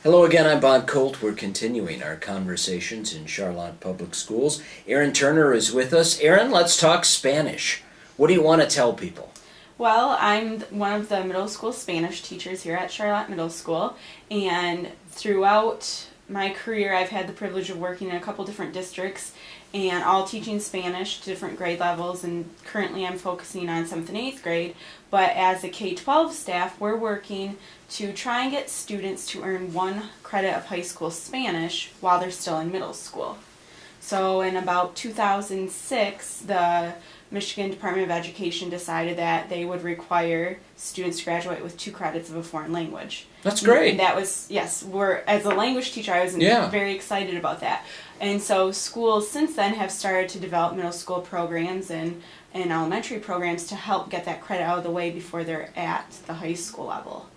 Hello again, I'm Bob Colt. We're continuing our conversations in Charlotte Public Schools. Erin Turner is with us. Erin, let's talk Spanish. What do you want to tell people? Well, I'm one of the middle school Spanish teachers here at Charlotte Middle School, and throughout my career I've had the privilege of working in a couple different districts and all teaching Spanish to different grade levels, and currently I'm focusing on 7th and 8th grade, but as a K-12 staff we're working to try and get students to earn 1 credit of high school Spanish while they're still in middle school. So in about 2006, the Michigan Department of Education decided that they would require students to graduate with 2 credits of a foreign language. That's great. And that was, yes, as a language teacher I was very excited about that. And so schools since then have started to develop middle school programs and elementary programs to help get that credit out of the way before they're at the high school level.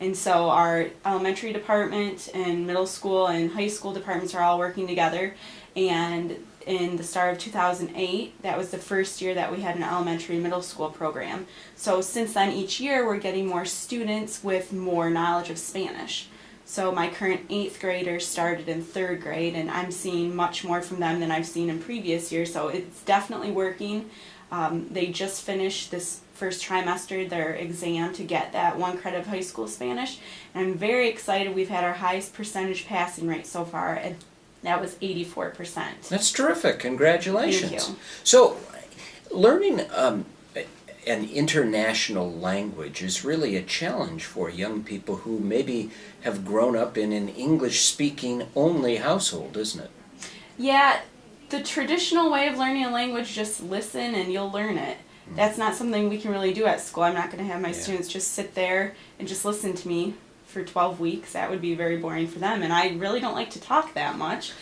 And so our elementary department and middle school and high school departments are all working together, and in the start of 2008, that was the first year that we had an elementary and middle school program. So since then, each year we're getting more students with more knowledge of Spanish. So my current 8th graders started in 3rd grade, and I'm seeing much more from them than I've seen in previous years, so it's definitely working. They just finished this first trimester their exam to get that 1 credit of high school Spanish, and I'm very excited. We've had our highest percentage passing rate so far, and that was 84%. That's terrific. Congratulations. Thank you. So, learning an international language is really a challenge for young people who maybe have grown up in an English-speaking only household, isn't it? Yeah, the traditional way of learning a language, just listen and you'll learn it. That's not something we can really do at school. I'm not going to have my students just sit there and just listen to me for 12 weeks. That would be very boring for them, and I really don't like to talk that much.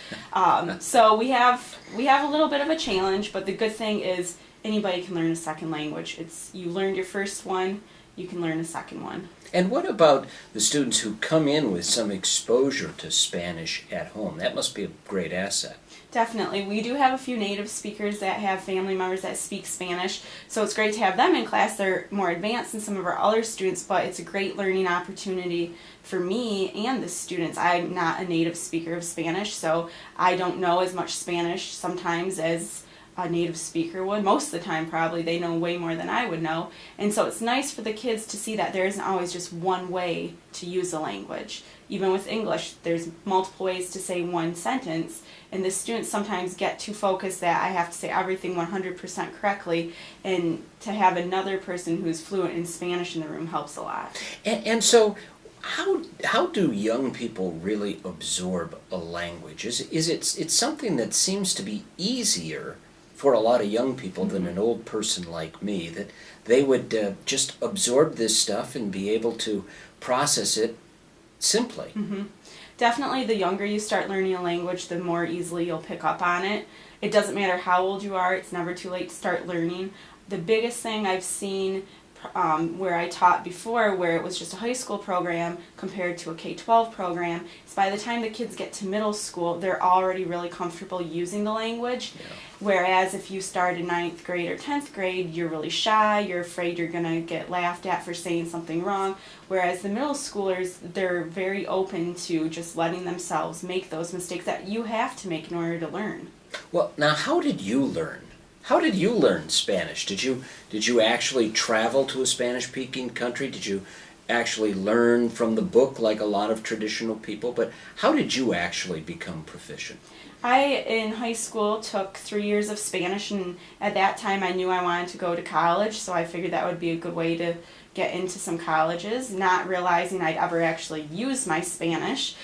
So we have a little bit of a challenge, but the good thing is anybody can learn a second language. You learned your first one, you can learn a second one. And what about the students who come in with some exposure to Spanish at home? That must be a great asset. Definitely. We do have a few native speakers that have family members that speak Spanish, so it's great to have them in class. They're more advanced than some of our other students, but it's a great learning opportunity for me and the students. I'm not a native speaker of Spanish, so I don't know as much Spanish sometimes as a native speaker would. Most of the time probably they know way more than I would know, and so it's nice for the kids to see that there isn't always just one way to use a language. Even with English, there's multiple ways to say one sentence, and the students sometimes get too focused that I have to say everything 100% correctly, and to have another person who's fluent in Spanish in the room helps a lot. And so how do young people really absorb a language? It's something that seems to be easier for a lot of young people than an old person like me, that they would just absorb this stuff and be able to process it simply. Definitely the younger you start learning a language, the more easily you'll pick up on it. It doesn't matter how old you are, it's never too late to start learning. The biggest thing I've seen where I taught before, where it was just a high school program compared to a K-12 program, is by the time the kids get to middle school, they're already really comfortable using the language. Yeah. Whereas if you start in 9th grade or 10th grade, you're really shy, you're afraid you're going to get laughed at for saying something wrong. Whereas the middle schoolers, they're very open to just letting themselves make those mistakes that you have to make in order to learn. Well, now how did you learn? How did you learn Spanish? Did you actually travel to a Spanish-speaking country? Did you actually learn from the book like a lot of traditional people? But how did you actually become proficient? I, in high school, took 3 years of Spanish, and at that time I knew I wanted to go to college, so I figured that would be a good way to get into some colleges, not realizing I'd ever actually use my Spanish.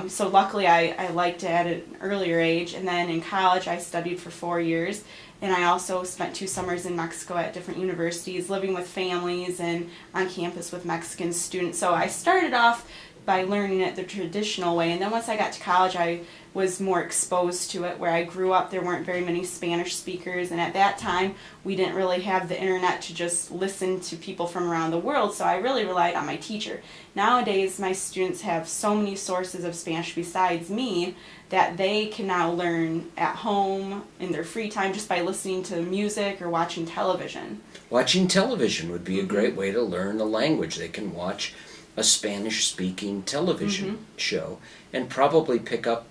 So luckily I liked it at an earlier age, and then in college I studied for 4 years, and I also spent 2 summers in Mexico at different universities, living with families and on campus with Mexican students. So I started off by learning it the traditional way, and then once I got to college I was more exposed to it. Where I grew up there weren't very many Spanish speakers, and at that time we didn't really have the internet to just listen to people from around the world, so I really relied on my teacher. Nowadays my students have so many sources of Spanish besides me that they can now learn at home in their free time just by listening to music or watching television. Watching television would be a great way to learn a language. They can watch a Spanish-speaking television show and probably pick up,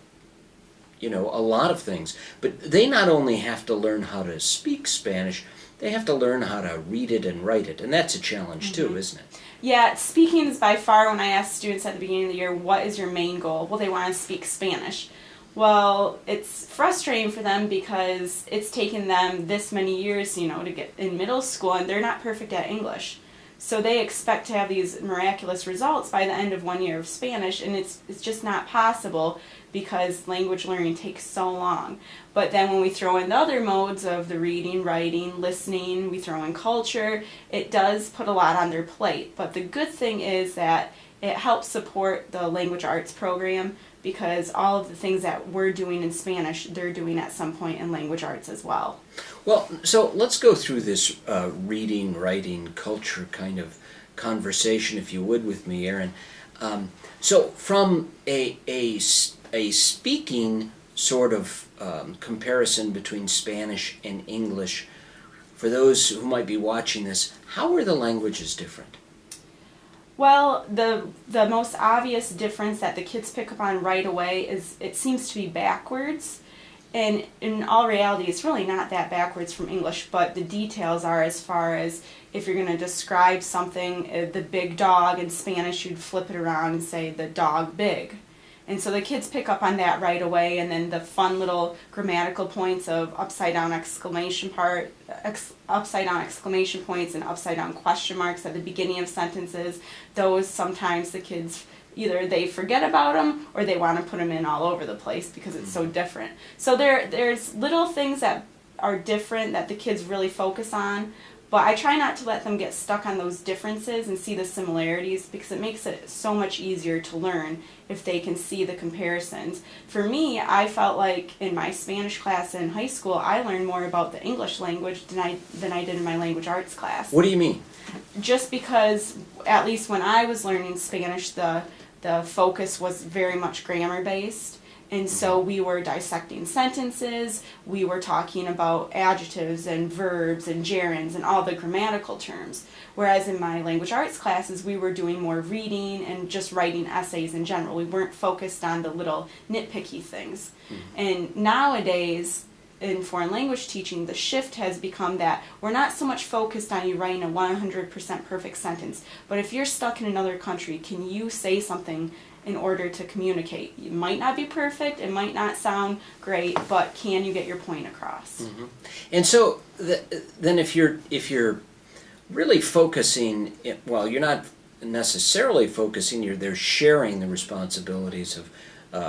a lot of things. But they not only have to learn how to speak Spanish, they have to learn how to read it and write it. And that's a challenge too, isn't it? Yeah, speaking is by far, when I ask students at the beginning of the year, what is your main goal? Well, they want to speak Spanish. Well, it's frustrating for them because it's taken them this many years, to get in middle school, and they're not perfect at English. So they expect to have these miraculous results by the end of 1 year of Spanish, and it's just not possible because language learning takes so long. But then when we throw in the other modes of the reading, writing, listening, we throw in culture, it does put a lot on their plate. But the good thing is that it helps support the language arts program, because all of the things that we're doing in Spanish, they're doing at some point in language arts as well. Well, so let's go through this reading, writing, culture kind of conversation, if you would, with me, Erin. So from a speaking sort of comparison between Spanish and English, for those who might be watching this, how are the languages different? Well, the most obvious difference that the kids pick up on right away is it seems to be backwards. And in all reality, it's really not that backwards from English, but the details are, as far as if you're going to describe something, the big dog, in Spanish you'd flip it around and say the dog big. And so the kids pick up on that right away, and then the fun little grammatical points of upside down exclamation points and upside down question marks at the beginning of sentences, those sometimes the kids either they forget about them or they want to put them in all over the place because it's so different. So there's little things that are different that the kids really focus on, but I try not to let them get stuck on those differences and see the similarities, because it makes it so much easier to learn if they can see the comparisons. For me, I felt like in my Spanish class in high school, I learned more about the English language than I did in my language arts class. What do you mean? Just because, at least when I was learning Spanish, the focus was very much grammar based. And so we were dissecting sentences, we were talking about adjectives and verbs and gerunds and all the grammatical terms. Whereas in my language arts classes, we were doing more reading and just writing essays in general. We weren't focused on the little nitpicky things. And nowadays, in foreign language teaching, the shift has become that we're not so much focused on you writing a 100% perfect sentence, but if you're stuck in another country, can you say something in order to communicate? It might not be perfect, it might not sound great, but can you get your point across? Mm-hmm. And so then if you're really focusing, well, you're not necessarily focusing, they're sharing the responsibilities of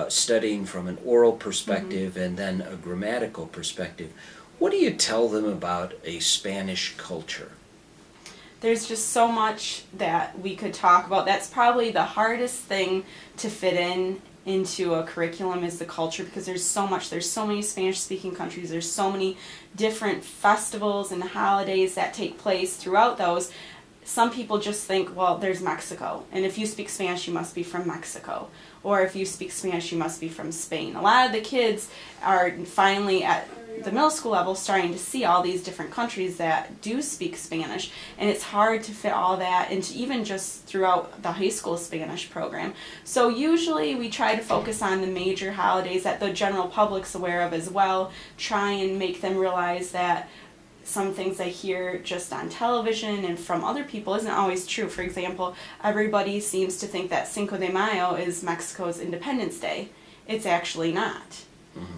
studying from an oral perspective and then a grammatical perspective. What do you tell them about a Spanish culture? There's just so much that we could talk about. That's probably the hardest thing to fit into a curriculum, is the culture, because there's so much. There's so many Spanish-speaking countries. There's so many different festivals and holidays that take place throughout those. Some people just think, well, there's Mexico, and if you speak Spanish, you must be from Mexico. Or if you speak Spanish, you must be from Spain. A lot of the kids are finally at the middle school level starting to see all these different countries that do speak Spanish, and it's hard to fit all that into even just throughout the high school Spanish program. So usually we try to focus on the major holidays that the general public's aware of as well, try and make them realize that some things they hear just on television and from other people isn't always true. For example, everybody seems to think that Cinco de Mayo is Mexico's Independence Day. It's actually not.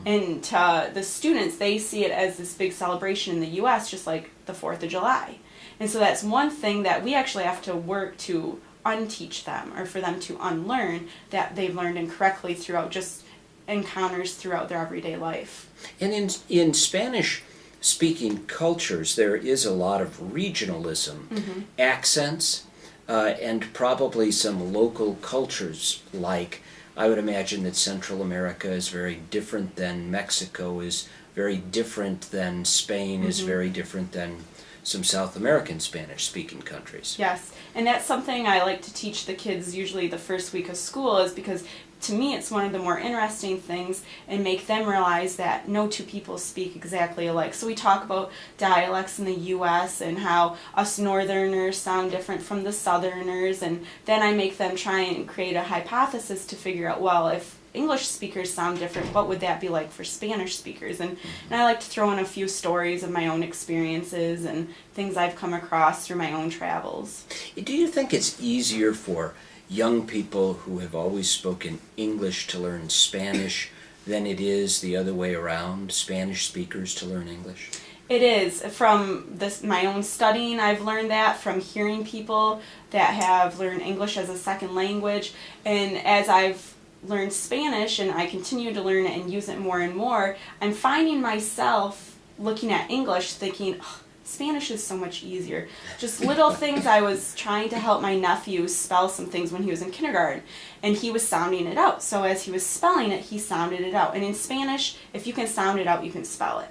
And to the students, they see it as this big celebration in the U.S., just like the 4th of July. And so that's one thing that we actually have to work to unteach them, or for them to unlearn that they've learned incorrectly throughout just encounters throughout their everyday life. And in Spanish-speaking cultures, there is a lot of regionalism, accents, and probably some local cultures, like I would imagine that Central America is very different than Mexico, is very different than Spain, is very different than some South American Spanish-speaking countries. Yes, and that's something I like to teach the kids usually the first week of school, is because to me it's one of the more interesting things, and make them realize that no two people speak exactly alike. So we talk about dialects in the U.S. and how us northerners sound different from the southerners, and then I make them try and create a hypothesis to figure out, well, if English speakers sound different, what would that be like for Spanish speakers? And I like to throw in a few stories of my own experiences and things I've come across through my own travels. Do you think it's easier for young people who have always spoken English to learn Spanish than it is the other way around, Spanish speakers to learn English? It is. From my own studying, I've learned that from hearing people that have learned English as a second language. And as I've learned Spanish and I continue to learn it and use it more and more, I'm finding myself looking at English thinking, oh, Spanish is so much easier. Just little things. I was trying to help my nephew spell some things when he was in kindergarten, and he was sounding it out. So as he was spelling it, he sounded it out. And in Spanish, if you can sound it out, you can spell it.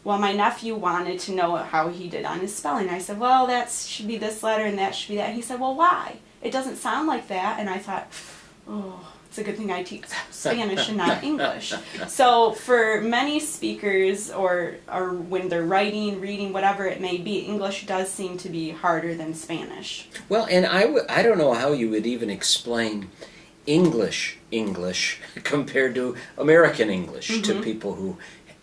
Well, my nephew wanted to know how he did on his spelling. I said, well, that should be this letter and that should be that. He said, well, why? It doesn't sound like that. And I thought, oh, it's a good thing I teach Spanish and not English. So for many speakers, or when they're writing, reading, whatever it may be, English does seem to be harder than Spanish. Well, and I don't know how you would even explain English compared to American English to people who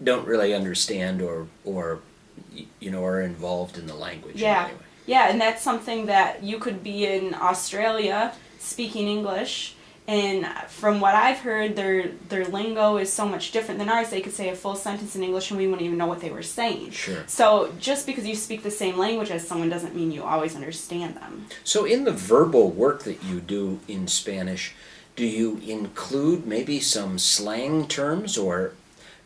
don't really understand or are involved in the language. Yeah. Anyway. Yeah, and that's something that you could be in Australia speaking English, and from what I've heard, their lingo is so much different than ours. They could say a full sentence in English and we wouldn't even know what they were saying. Sure. So just because you speak the same language as someone doesn't mean you always understand them. So in the verbal work that you do in Spanish, do you include maybe some slang terms, or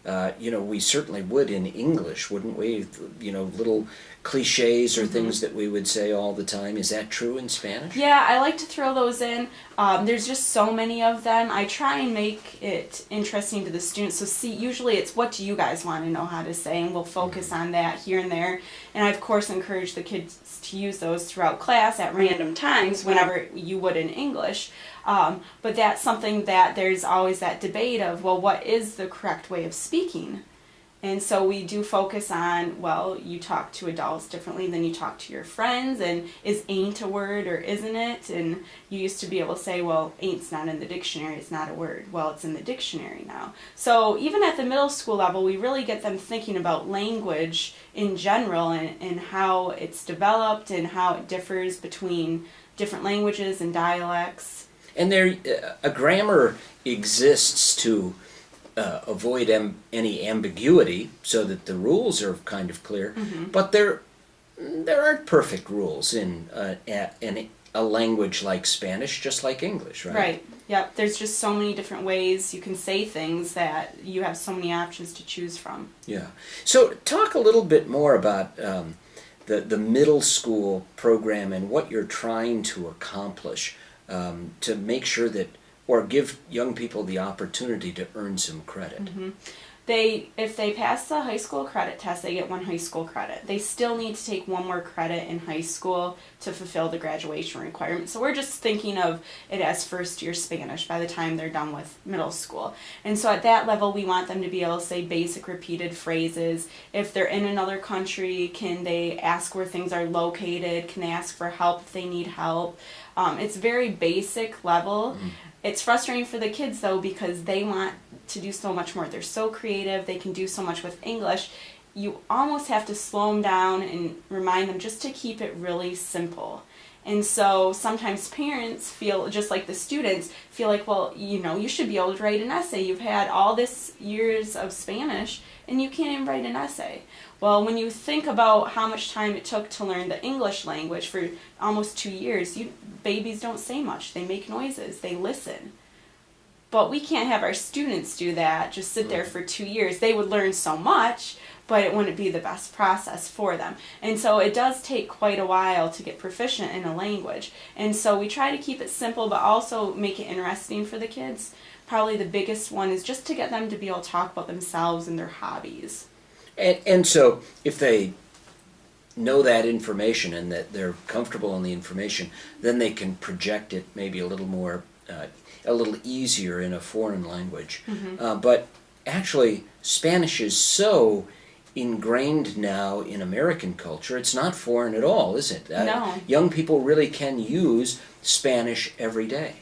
we certainly would in English, wouldn't we? Little cliches or things that we would say all the time. Is that true in Spanish? Yeah, I like to throw those in. There's just so many of them. I try and make it interesting to the students. So usually it's, what do you guys want to know how to say? And we'll focus on that here and there. And I, of course, encourage the kids to use those throughout class at random times whenever you would in English. But that's something that there's always that debate of, well, what is the correct way of speaking? And so we do focus on, well, you talk to adults differently than you talk to your friends, and is ain't a word or isn't it? And you used to be able to say, well, ain't's not in the dictionary, it's not a word. Well, it's in the dictionary now. So even at the middle school level, we really get them thinking about language in general, and how it's developed and how it differs between different languages and dialects. And a grammar exists to avoid any ambiguity, so that the rules are kind of clear. But there aren't perfect rules in a language like Spanish, just like English, right? Right. Yep. There's just so many different ways you can say things that you have so many options to choose from. Yeah. So talk a little bit more about the middle school program and what you're trying to accomplish to make sure that, or give young people the opportunity to earn some credit. If they pass the high school credit test, they get 1 high school credit. They still need to take 1 more credit in high school to fulfill the graduation requirement. So we're just thinking of it as first year Spanish by the time they're done with middle school. And so at that level, we want them to be able to say basic repeated phrases. If they're in another country, can they ask where things are located? Can they ask for help if they need help? It's very basic level. It's frustrating for the kids, though, because they want to do so much more. They're so creative. They can do so much with English. You almost have to slow them down and remind them just to keep it really simple. And so sometimes parents feel, just like the students, feel like, well, you should be able to write an essay. You've had all this years of Spanish, and you can't even write an essay. Well, when you think about how much time it took to learn the English language for almost 2 years, babies don't say much. They make noises. They listen. But we can't have our students do that, just sit there for 2 years. They would learn so much, but it wouldn't be the best process for them. And so it does take quite a while to get proficient in a language. And so we try to keep it simple, but also make it interesting for the kids. Probably the biggest one is just to get them to be able to talk about themselves and their hobbies. And so if they know that information and that they're comfortable in the information, then they can project it maybe a little more, a little easier in a foreign language. But actually, Spanish is so ingrained now in American culture, it's not foreign at all, is it? No. Young people really can use Spanish every day.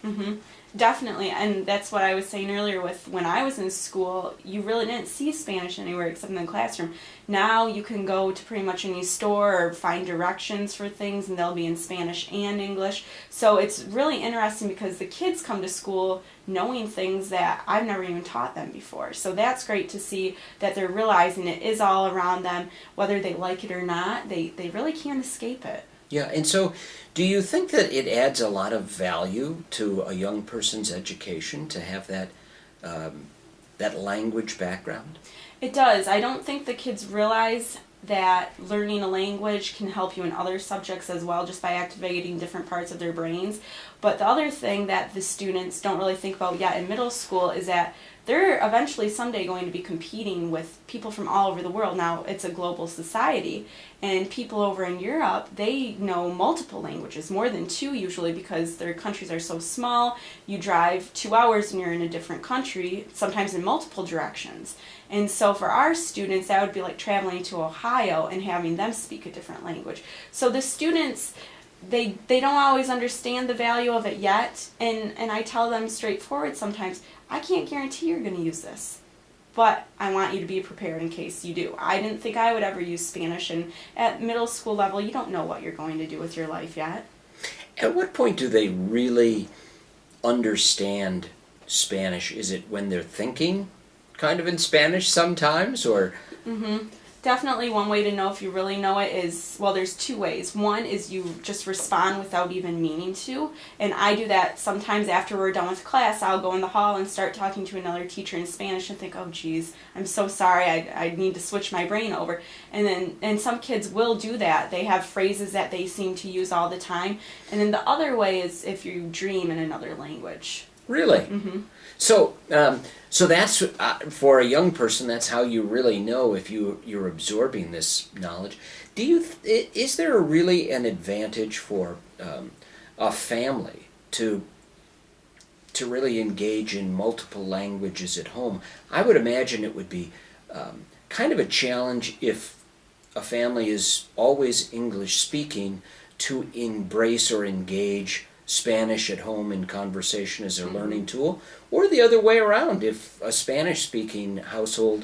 Definitely, and that's what I was saying earlier with when I was in school, you really didn't see Spanish anywhere except in the classroom. Now you can go to pretty much any store or find directions for things and they'll be in Spanish and English. So it's really interesting because the kids come to school knowing things that I've never even taught them before. So that's great to see that they're realizing it is all around them, whether they like it or not, they really can't escape it. Yeah, and so do you think that it adds a lot of value to a young person's education to have that that language background? It does. I don't think the kids realize that learning a language can help you in other subjects as well, just by activating different parts of their brains. But the other thing that the students don't really think about yet in middle school is that they're eventually someday going to be competing with people from all over the world. Now, it's a global society, and people over in Europe, they know multiple languages, more than two usually, because their countries are so small. You drive 2 hours and you're in a different country, sometimes in multiple directions. And so for our students, that would be like traveling to Ohio and having them speak a different language. So the students, they don't always understand the value of it yet, and I tell them straightforward sometimes, I can't guarantee you're going to use this, but I want you to be prepared in case you do. I didn't think I would ever use Spanish, and at middle school level, you don't know what you're going to do with your life yet. At what point do they really understand Spanish? Is it when they're thinking kind of in Spanish sometimes, or? Definitely one way to know if you really know it is, well, there's two ways. One is you just respond without even meaning to, and I do that sometimes after we're done with class. I'll go in the hall and start talking to another teacher in Spanish and think, oh geez, I'm so sorry, I need to switch my brain over. And some kids will do that. They have phrases that they seem to use all the time. And then the other way is if you dream in another language. Really? So that's for a young person. That's how you really know if you're absorbing this knowledge. Is there really an advantage for a family to really engage in multiple languages at home? I would imagine it would be kind of a challenge if a family is always English speaking to embrace or engage Spanish at home in conversation as a learning tool, or the other way around, if a Spanish-speaking household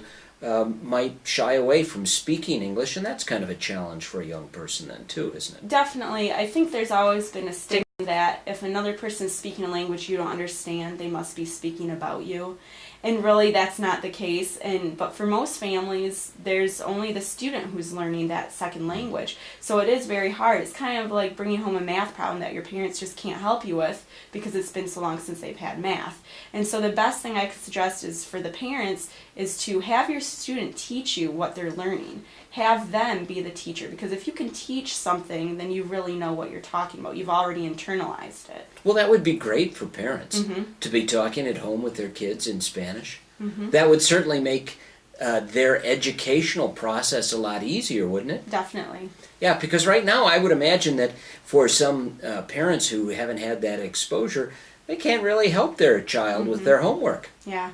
might shy away from speaking English, and that's kind of a challenge for a young person then too, isn't it? Definitely. I think there's always been a stigma that if another person is speaking a language you don't understand, they must be speaking about you. And really that's not the case. But for most families, there's only the student who's learning that second language. So it is very hard. It's kind of like bringing home a math problem that your parents just can't help you with because it's been so long since they've had math. And so the best thing I could suggest is for the parents is to have your student teach you what they're learning. Have them be the teacher, because if you can teach something, then you really know what you're talking about. You've already internalized it. Well, that would be great for parents to be talking at home with their kids in Spanish. That would certainly make their educational process a lot easier, wouldn't it? Definitely. Yeah, because right now I would imagine that for some parents who haven't had that exposure, they can't really help their child with their homework. Yeah.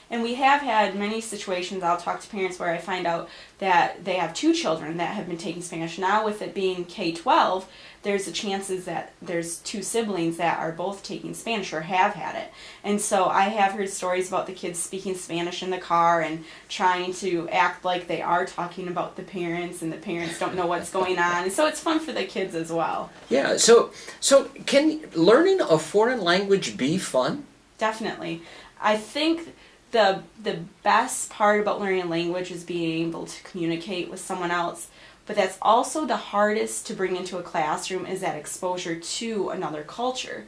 And we have had many situations, I'll talk to parents where I find out that they have two children that have been taking Spanish. Now with it being K-12, there's the chances that there's two siblings that are both taking Spanish or have had it. And so I have heard stories about the kids speaking Spanish in the car and trying to act like they are talking about the parents, and the parents don't know what's going on. And so it's fun for the kids as well. Yeah, so can learning a foreign language be fun? Definitely. I think the best part about learning a language is being able to communicate with someone else, but that's also the hardest to bring into a classroom, is that exposure to another culture.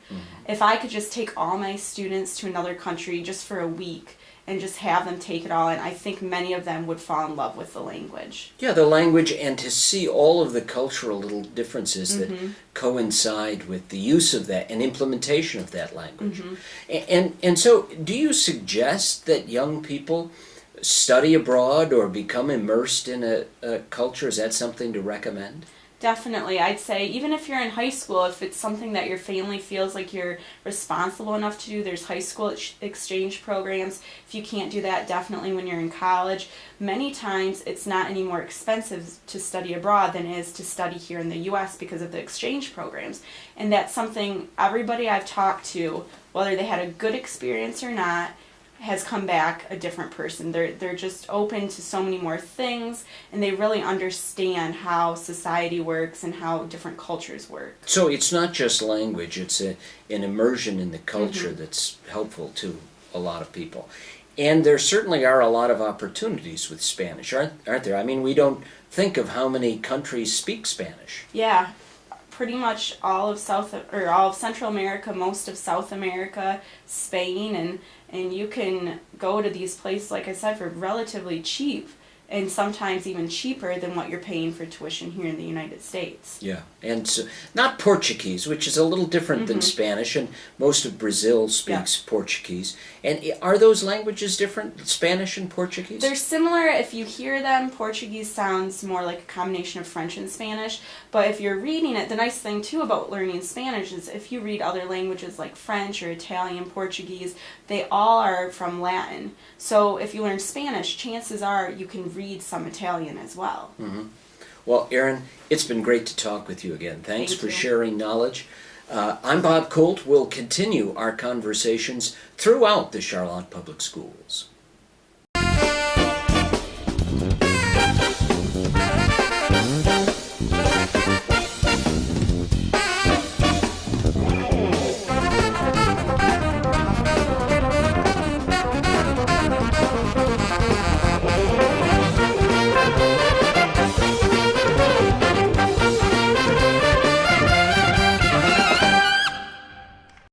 If I could just take all my students to another country just for a week and just have them take it all in, I think many of them would fall in love with the language. Yeah, the language, and to see all of the cultural little differences that coincide with the use of that and implementation of that language. And so do you suggest that young people study abroad or become immersed in a culture? Is that something to recommend? Definitely. I'd say even if you're in high school, if it's something that your family feels like you're responsible enough to do, there's high school exchange programs. If you can't do that, definitely when you're in college. Many times it's not any more expensive to study abroad than it is to study here in the U.S. because of the exchange programs. And that's something everybody I've talked to, whether they had a good experience or not, has come back a different person. They're just open to so many more things, and they really understand how society works and how different cultures work. So it's not just language, it's an immersion in the culture that's helpful to a lot of people. And there certainly are a lot of opportunities with Spanish, aren't there? I mean, we don't think of how many countries speak Spanish. Yeah, pretty much all of all of Central America, most of South America, Spain, and you can go to these places, like I said, for relatively cheap, and sometimes even cheaper than what you're paying for tuition here in the United States. Yeah, and so, not Portuguese, which is a little different than Spanish, and most of Brazil speaks Portuguese. And are those languages different, Spanish and Portuguese? They're similar. If you hear them, Portuguese sounds more like a combination of French and Spanish. But if you're reading it, the nice thing too about learning Spanish is if you read other languages like French or Italian, Portuguese, they all are from Latin. So if you learn Spanish, chances are you can read some Italian as well. Well, Erin, it's been great to talk with you again. Thanks Thank for you. sharing knowledge. I'm Bob Colt. We'll continue our conversations throughout the Charlotte Public Schools.